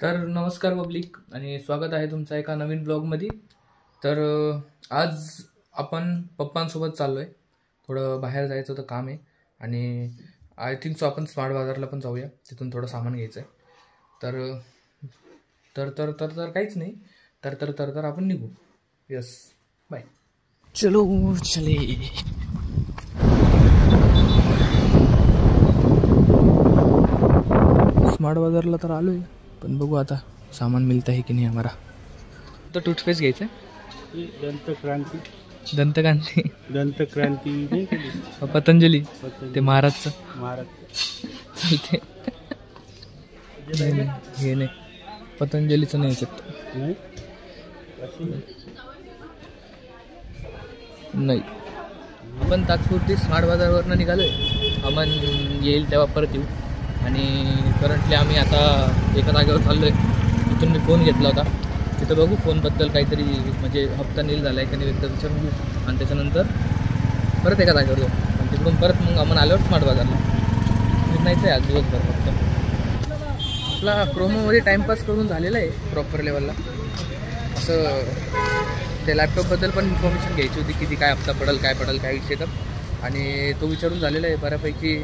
तर नमस्कार पब्लिक आणि स्वागत आहे तुमचं एका नवीन ब्लॉगमध्ये. तर आज आपण पप्पांसोबत चाललो आहे. थोडं बाहेर जायचं होतं, काम आहे आणि आय थिंक सो आपण स्मार्ट बाजारला पण जाऊया, तिथून थोडं सामान घ्यायचं आहे. तर तर तर तर तर काहीच नाही, तर तर तर तर आपण निघू. Yes, bye. चलो चले. स्मार्ट बाजारला तर आलो आहे, पण बघू आता सामान मिळतं आहे की नाही आम्हाला. तर टूथपेस्ट घ्यायचं आहे. दंतक्रांती पतंजली, ते महाराजचं चालते. हे नाही, पतंजलीचं नाही याच्यात नाही. आपण तात्पुरती स्मार्ट बाजारवरनं निघालोय. आपण येईल तेव्हा परत येऊ. आणि करंटली आम्ही आता एका जागेवर चाललो आहे. तिथून मी फोन घेतला होता. तिथं बघू फोनबद्दल काहीतरी म्हणजे हप्ता नील झाला आहे का नाही एकदा विचारून घेऊ. आणि त्याच्यानंतर परत एका जागेवर जाऊ आणि तिकडून परत मग आपण आल्यावर स्मार्ट बाजारला फिरण्याचं आहे आज दिवसभर. फक्त आपला क्रोमोमध्ये टाईमपास करून झालेला आहे प्रॉपर लेवलला. असं त्या लॅपटॉपबद्दल पण इन्फॉर्मेशन घ्यायची होती, किती काय हप्ता पडेल, काय विषय तर. आणि तो विचारून झालेला आहे बऱ्यापैकी.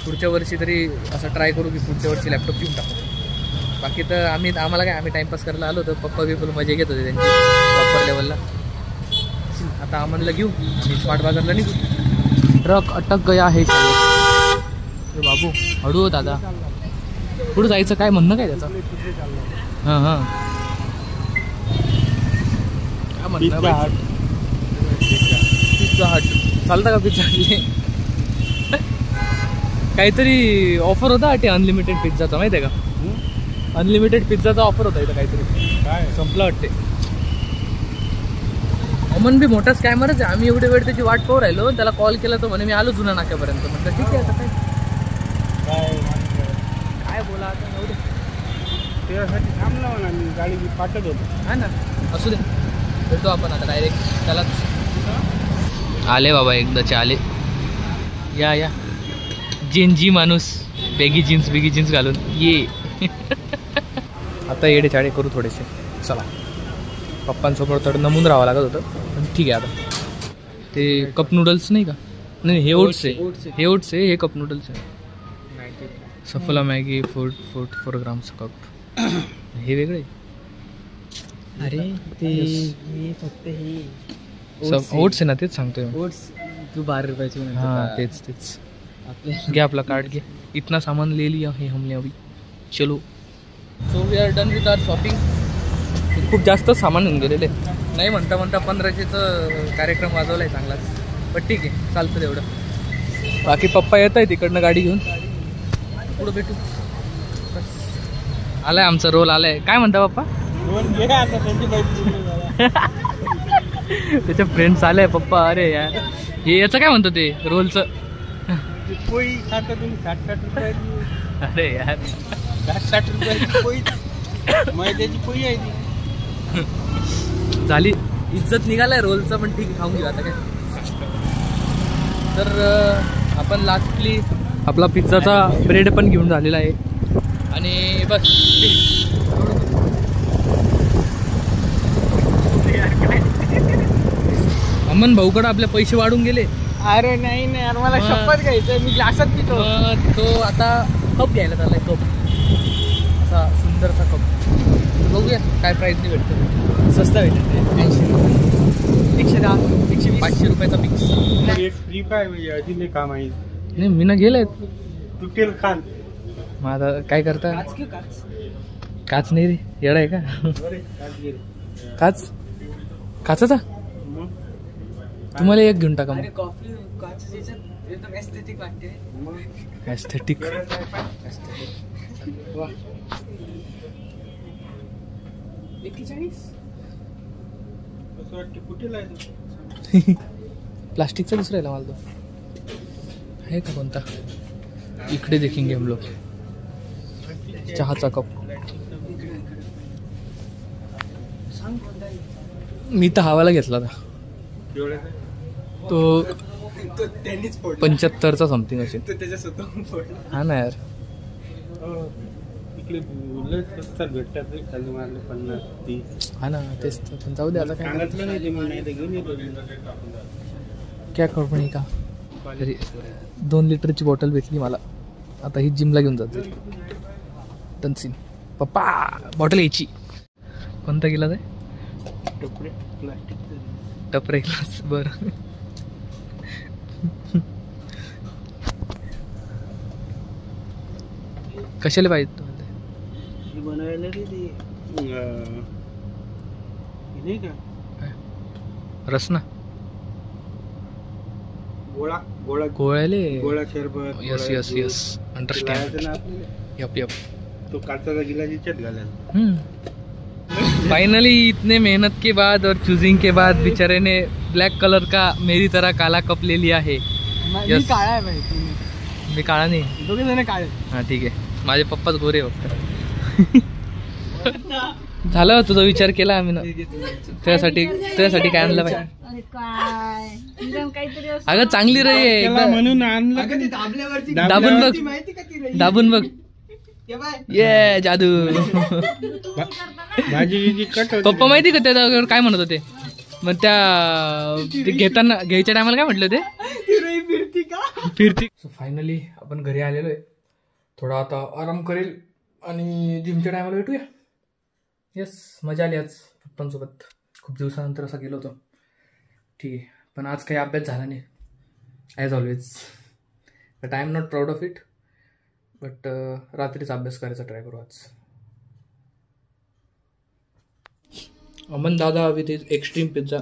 पुढच्या वर्षी तरी असं ट्राय करू की पुढच्या वर्षी लॅपटॉप घेऊन टाकू. बाकी तर आम्हाला काय, आम्ही टाईमपास करायला आलो होतो. पप्पा बी फुल मजा घेत होते त्यांची प्रॉपर लेवलला. आता आम्हाला घेऊ आणि स्मार्ट बाजारला निघू. ट्रक अटक गया आहे बाबू. हळू हो दादा, पुढं जायचं. काय म्हणणं काय त्याचं? हां हां, काय म्हणणं? पिझ्झा हट चालतं का? पिझ्झा हट काहीतरी ऑफर होता वाटते अनलिमिटेड पिझ्झाचा, माहिती आहे का? अनलिमिटेड पिझ्झाचा ऑफर होता इथं काहीतरी. काय संपला वाटते. अमन बी मोठा स्कॅमरच आहे. आम्ही एवढे वेळ त्याची वाट पाहू राहिलो. त्याला कॉल केला तर म्हणे मी आलो जुना नाक्यापर्यंत. म्हटलं ठीक आहे, आता काय बोला आता. एवढे त्यासाठी थांबला म्हणा, मी गाडी पाठवत होतो. हा ना, असू दे, भेटतो आपण आता डायरेक्ट. त्यालाच आले बाबा, एकदाचे आले. या जी माणूस बेगी जीन्स घालून ये. आता येडे चाडे करू थोडेसे. चला, पप्पांसोबत थोडं नमून राहावं लागत होतं, पण ठीक आहे. आता ते कप नूडल्स नाही का? नाही, हे ओट्स आहे. हे कप नूडल्स आहे. सफला मॅगी 4 ग्राम्स कप. हे वेगळे. अरे ते फक्त हे ओट्स आहे ना, तेच सांगतोय. ओट्स तू 12 रुपयाची. हां, तेच घे आपला कार्ड घे. इतना सामान ले लिया है हमने अभी. चलो, so we are done with our shopping. खूप जास्त सामान होऊन गेलेले. नाही म्हणता 1500चा कार्यक्रम वाजवला आहे चांगलाच, पण ठीक आहे, चालतं तेवढं. बाकी पप्पा येत आहे तिकडनं गाडी घेऊन. पुढं भेटू. बस आलाय आमचा रोल आलाय. काय म्हणता पप्पा? त्याचे फ्रेंड्स आले पप्पा. अरे यार, हे याचं काय म्हणतो ते रोलचं? पोळी खाता तुम्ही 60 रुपयाची. अरे यार, 60 रुपयाची पोळी, मैद्याची पोळी आहे ती. झाली इज्जत निघालाय रोलचं, पण ठीक आहे, खाऊन घेऊ आता काय. तर आपण लास्टली आपला पिझ्झाचा ब्रेड पण घेऊन झालेला आहे. आणि बस अमन भाऊकडे आपले पैसे वाढून गेले. अरे नाही यार, मला शपथ घ्यायचं, मी ग्लासात पितो. तो आता कप घ्यायला चाललाय. कप असा सुंदरसा कप. बघूया काय प्राईसने भेटतो. स्वस्त भेटते. 110 120 500 रुपयाचा मिक्स. फ्री काय अजून काम आहे? नाही, मी ना गेले तुटेल खान. मग आता काय करता? काच नाही रे, येडा आहे का? काचाचा तुम्हाला एक घेऊन टाका. मग एस्थेटिक. प्लास्टिकचा दुसरा आहे मला तो. आहे का कोणता? इकडे देखेंगे हम लोग. चहाचा कप. मी तर हवाला घेतला होता तो 75चा समथिंग असेल. हा ना यार, तिकडे लय स्वस्तात भेटतात रे, खाली मारले 50-30. हा ना तेच तर. पण जाऊ दे आता काय सांगितलं नाही ते म्हणून नाही तर घेऊन येतो. क्या कंपनी का तरी 2 लिटरची बॉटल भेटली मला. आता ही जिमला घेऊन जाते. तनसीन पप्पा बॉटल यायची. कोणता गिलास आहे? टपरे प्लास्टिकचं. टपरे ग्लास. बरं कशाला पाहिजे तुम्हाला? हे बनवायला रे ते हे नाही का रसना गोळा गोळा गोळ्याले. गोळा शरबत. Yes yes yes understand. लावायचं ना आपल्याला. Yup yup. तो काचाचा गिलास याच्यात घालायचा. फाइनली इतने मेहनत के बाद और चूजिंग के बाद बेचारे ने ब्लैक कलर का मेरी तरह काला कप ले लिया है. मी काळा आहे भाई. मी काळा नाही. दोघे जण काळे. हा ठीक आहे. माझे पप्पाच गोरे फक्त. झालं तुझा विचार केला आम्ही ना. त्यासाठी काय आणलं पाहिजे? अगं चांगली रे त्याला म्हणून आणलं. दाबून बघ. दाबून बघ. ये जादू. भाजी कट. पप्पा माहिती का त्याच्यावर काय म्हणत होते? मग त्या घेताना घ्यायच्या टायमाला काय म्हटलं ते? फिरती. सो फायनली आपण घरी आलेलो आहे. थोडा आता आराम करेल आणि जिमच्या टायमाला भेटूया. येस मजा आली आज पप्पांसोबत. खूप दिवसानंतर असं गेलो होतो. ठीक आहे. पण आज काही अभ्यास झाला नाही as always. But I am not proud of it. But रात्रीच अभ्यास करायचा ट्राय करू आज. अमन दादा विथ इज एक्स्ट्रीम पिझ्झा.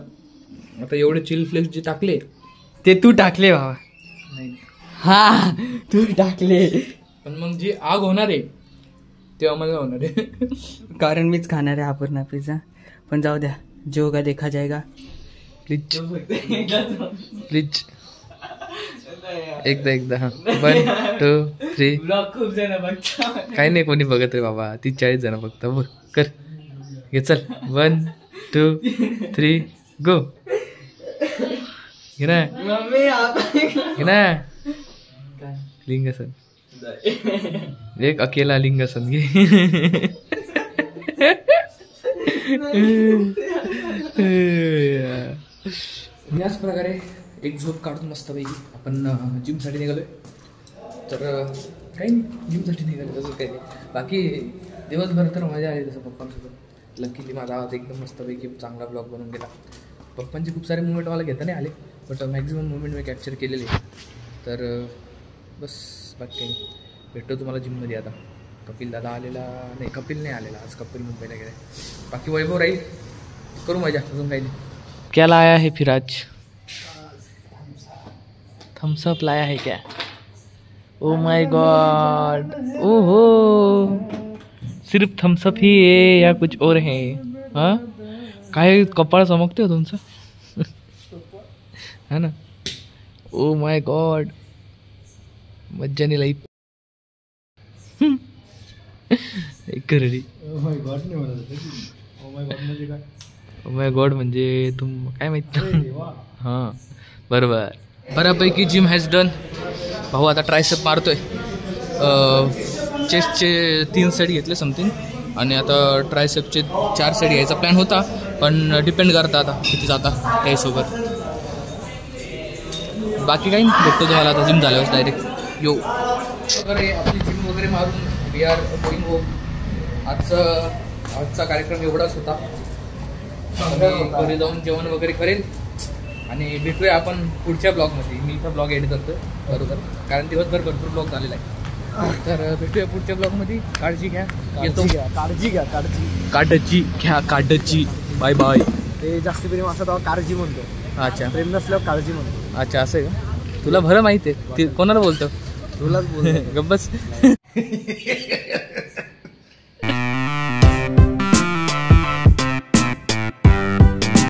आता एवढे चिल फ्लेक्स जे टाकले ते तू टाकले बाबा. नाही हा तू टाकले. पण मग जी आग होणार आहे ते आम्हाला होणार आहे. कारण मीच खाणार आहे अपूर्णा पिझ्झा. पण जाऊ द्या, जो होगा देखा जाएगा. प्लीज प्लीज एकदा हां. 1 2 3. खूप जण बघता. काही नाही कोणी बघत रे बाबा. 30-40 जण बघता. बघ कर घे चल. 1 2 3 गो. घे ना घे ना. लिंगासन एक अकेला लिंगासन घे. याच प्रकारे एक झोप काढून मस्तपैकी आपण जिमसाठी निघालोय. तर काही नाही जिमसाठी निघालो तसं काही नाही. बाकी दिवसभर तर मजा आली तसं पप्पांसोबत. लकीली माझा आवाज एकदम मस्तपैकी चांगला ब्लॉग बनवून गेला. पप्पांचे खूप सारे मुवमेंट मला घेता नाही आले. But maximum movement me capture केलेले. तर बस बाकी काही भेटतो तुम्हाला जिममध्ये. आता कपिल दादा आलेला नाही. कपिल नाही आलेला आज. कपिल मुंबईला गेला. बाकी वैभव राहील. करू मजा. अजून काही नाही. क्या लाया है फिर आज? थम्सअप लाया है क्या? ओ माय गॉड. ओहो सिर्फ थम्सअप ही है या कुछ और है? हाँ काय कपाळ चमकते हो तुमचं. है ना. ओ माय गॉड मज्जानी लाईफ. एक करडी. ओ माय गॉड म्हणजे तुम काय माहित. हां बरोबर. बऱ्यापैकी जिम हॅज डन. भाऊ आता ट्रायसेप मारतोय. चेस्टचे 3 सेट घेतले समथिंग. आणि आता ट्रायसेपचे 4 सेट घ्यायचा प्लॅन होता. पण डिपेंड करता आता किती जाता त्या हिशोबर. बाकी काही नाही. भेटतो तुम्हाला आता जिम झाल्यावर डायरेक्ट. यो वगैरे आपली जिम वगैरे मारून वी आर गोईंग होम. आजचा कार्यक्रम एवढाच होता. घरी जाऊन जेवण वगैरे करेल आणि भेटूया आपण पुढच्या ब्लॉगमध्ये. मी इथं ब्लॉग एड करतो बरोबर. कारण दिवसभर भरपूर ब्लॉग झालेला आहे. तर भेटूया पुढच्या ब्लॉगमध्ये. काळजी घ्या. येतो. काळजी घ्या. काळजी घ्या. काळजी. Bye bye. ते जास्त प्रेम असं तेव्हा काळजी म्हणतो. अच्छा प्रेम नसल्यावर काळजी म्हणतो. अच्छा असं आहे का? तुला बरं माहिती आहे. ते कोणाला बोलतो? तुलाच बोल. गब्बस.